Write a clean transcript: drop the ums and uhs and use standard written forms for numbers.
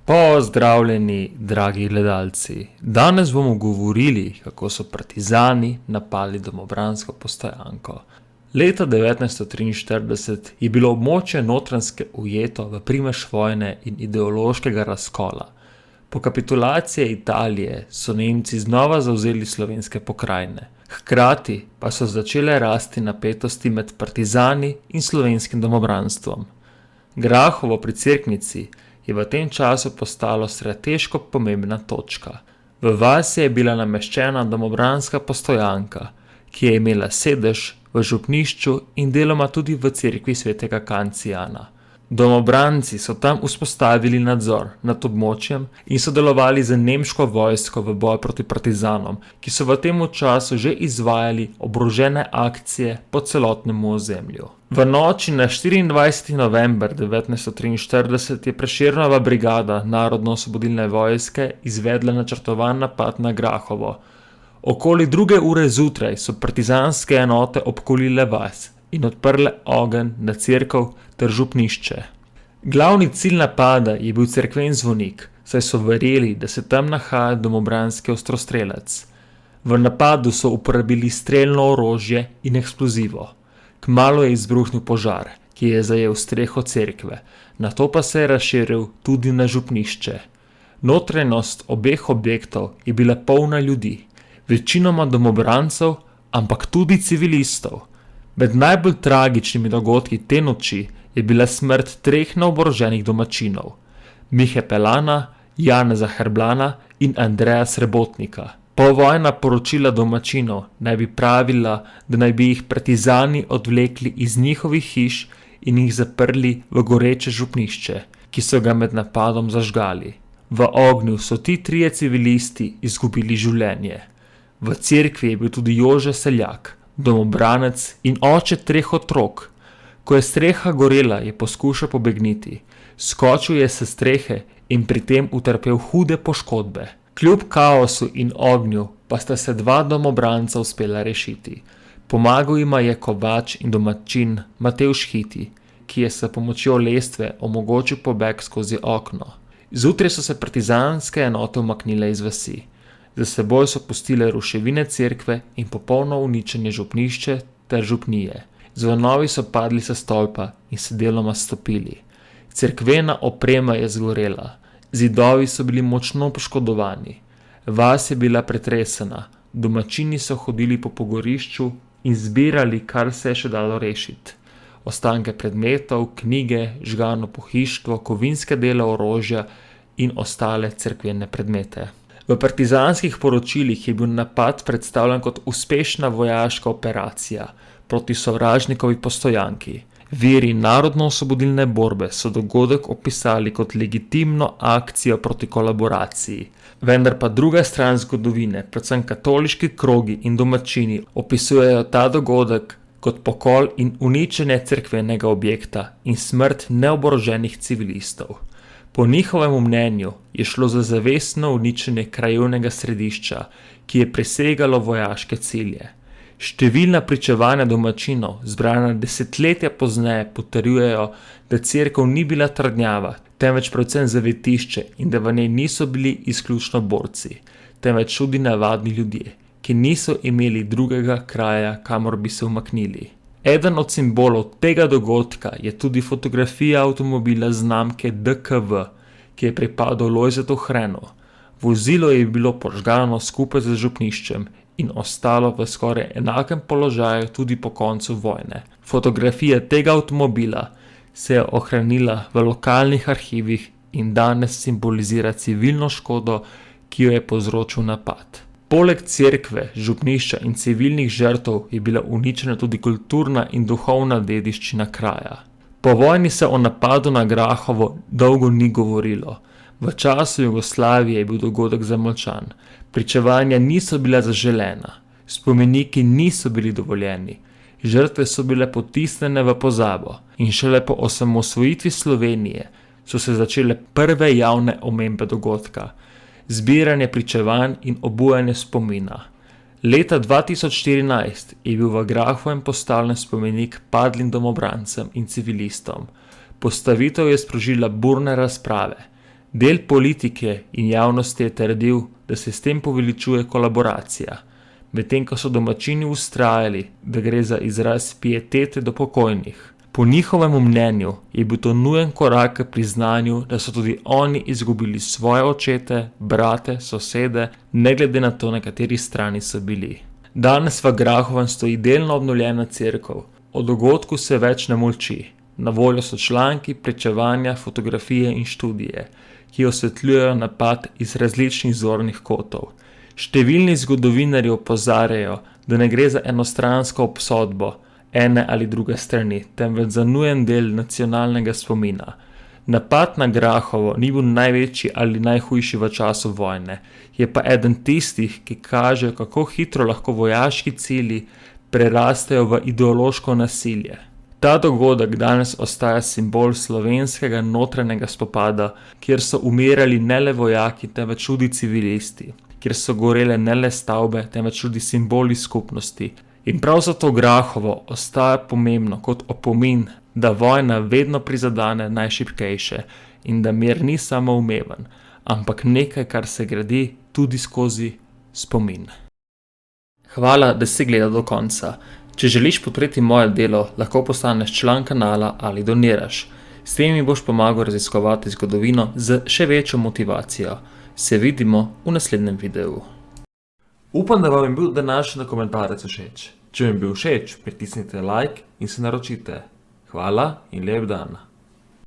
Pozdravljeni, dragi gledalci. Danes bomo govorili, kako so partizani napali domobransko postojanko. Leta 1943 je bilo območje Notranjske ujeto v primež vojne in ideološkega razkola. Po kapitulaciji Italije so Nemci znova zavzeli slovenske pokrajine. Hkrati pa so začele rasti napetosti med partizani in slovenskim domobranstvom. Grahovo pri Cerknici je v tem času postalo strateško pomembna točka. V vasi je bila nameščena domobranska postojanka, ki je imela sedež v župnišču in deloma tudi v cerkvi svetega Kancijana. Domobranci so tam vzpostavili nadzor nad območjem in sodelovali z nemško vojsko v boju proti partizanom, ki so v tem času že izvajali oborožene akcije po celotnem ozemlju. V noči na 24. november 1943 je Prešernova brigada Narodno-osvobodilne vojske izvedla načrtovan napad na Grahovo. Okoli 2. ure zjutraj so partizanske enote obkolile vas in odprle ogenj na cerkev ter župnišče. Glavni cilj napada je bil cerkven zvonik, saj so verjeli, da se tam nahaja domobranski ostrostrelec. V napadu so uporabili strelno orožje in eksplozivo. Kmalu je izbruhnil požar, ki je zajel streho cerkve, nato pa se je razširil tudi na župnišče. Notranjost obeh objektov je bila polna ljudi, večinoma domobrancev, ampak tudi civilistov. Med najbolj tragičnimi dogodki te noči je bila smrt 3 neoboroženih domačinov: Mihe Pelana, Janeza Herblana in Andreja Srebotnika. Povojna poročila domačinov naj bi pravila, da naj bi jih partizani odvlekli iz njihovih hiš in jih zaprli v goreče župnišče, ki so ga med napadom zažgali. V ognju so ti 3 civilisti izgubili življenje. V cerkvi je bil tudi Jože Seljak, domobranec in oče 3 otrok. Ko je streha gorela, je poskušal pobegniti. Skočil je s strehe in pri tem utrpel hude poškodbe. Kljub kaosu in ognju pa sta se 2 domobranca uspela rešiti. Pomagal jima je kovač in domačin Matevž Hiti, ki je s pomočjo lestve omogočil pobeg skozi okno. Zjutraj so se partizanske enote umaknile iz vasi. Za seboj so pustile ruševine cerkve in popolno uničenje župnišče ter župnije. Zvonovi so padli sa stolpa in se deloma stopili. Cerkvena oprema je zgorela. Zidovi so bili močno poškodovani. Vas je bila pretresena. Domačini so hodili po pogorišču in zbirali, kar se je še dalo rešiti. Ostanke predmetov, knjige, žgano pohištvo, kovinske dele orožja in ostale cerkvene predmete. V partizanskih poročilih je bil napad predstavljen kot uspešna vojaška operacija proti sovražnikovi postojanki. Viri Narodno-osvobodilne borbe so dogodek opisali kot legitimno akcijo proti kolaboraciji, vendar pa druga stran zgodovine, predvsem katoliški krogi in domačini, opisujejo ta dogodek kot pokol in uničenje cerkvenega objekta in smrt neoboroženih civilistov. Po njihovem mnenju je šlo za zavestno uničenje krajevnega središča, ki je presegalo vojaške cilje. Številna pričevanja domačinov, zbrana desetletja pozneje, potrjujejo, da cerkev ni bila trdnjava, temveč predvsem zavetišče in da v njej niso bili izključno borci, temveč tudi navadni ljudje, ki niso imeli drugega kraja, kamor bi se umaknili. Eden od simbolov tega dogodka je tudi fotografija avtomobila znamke DKV, ki je pripadal Lojzetu Hrenu. Vozilo je bilo požgano skupaj z župniščem in ostalo v skoraj enakem položaju tudi po koncu vojne. Fotografija tega avtomobila se je ohranila v lokalnih arhivih in danes simbolizira civilno škodo, ki jo je povzročil napad. Poleg cerkve, župnišča in civilnih žrtev je bila uničena tudi kulturna in duhovna dediščina kraja. Po vojni se o napadu na Grahovo dolgo ni govorilo. V času Jugoslavije je bil dogodek zamolčan. Pričevanja niso bila zaželena. Spomeniki niso bili dovoljeni. Žrtve so bile potisnjene v pozabo in šele po osamosvojitvi Slovenije so se začele prve javne omembe dogodka. Zbiranje pričevanj in obujanje spomina. Leta 2014 je bil v Grahovem postavljen spomenik padlim domobrancem in civilistom. Postavitev je sprožila burne razprave. Del politike in javnosti je trdil, da se s tem poveličuje kolaboracija, medtem ko so domačini vztrajali, da gre za izraz pietete do pokojnih. Po njihovem mnenju je bil to nujen korak k priznanju, da so tudi oni izgubili svoje očete, brate, sosede, ne glede na to, na kateri strani so bili. Danes v Grahovem stoji delno obnovljena cerkev, o dogodku se več ne molči. Na voljo so članki, pričevanja, fotografije in študije, ki osvetljujejo napad iz različnih zornih kotov. Številni zgodovinarji opozarjajo, da ne gre za enostransko obsodbo ene ali druge strani, temveč za nujen del nacionalnega spomina. Napad na Grahovo ni bil največji ali najhujši v času vojne, je pa eden tistih, ki kaže, kako hitro lahko vojaški cilji prerastejo v ideološko nasilje. Ta dogodek danes ostaja simbol slovenskega notranjega spopada, kjer so umirali ne le vojaki, temveč tudi civilisti, kjer so gorele ne le stavbe, temveč tudi simboli skupnosti. In prav zato Grahovo ostaja pomembno kot opomin, da vojna vedno prizadene najšibkejše in da mir ni samoumeven, ampak nekaj, kar se gradi tudi skozi spomin. Hvala, da si gledal do konca. Če želiš podpreti moje delo, lahko postaneš član kanala ali doniraš. S tem mi boš pomagal raziskovati zgodovino z še večjo motivacijo. Se vidimo v naslednjem videu. Upam, da vam je bil današnji dokumentarec všeč. Če vam je bil všeč, pritisnite like in se naročite. Hvala in lep dan.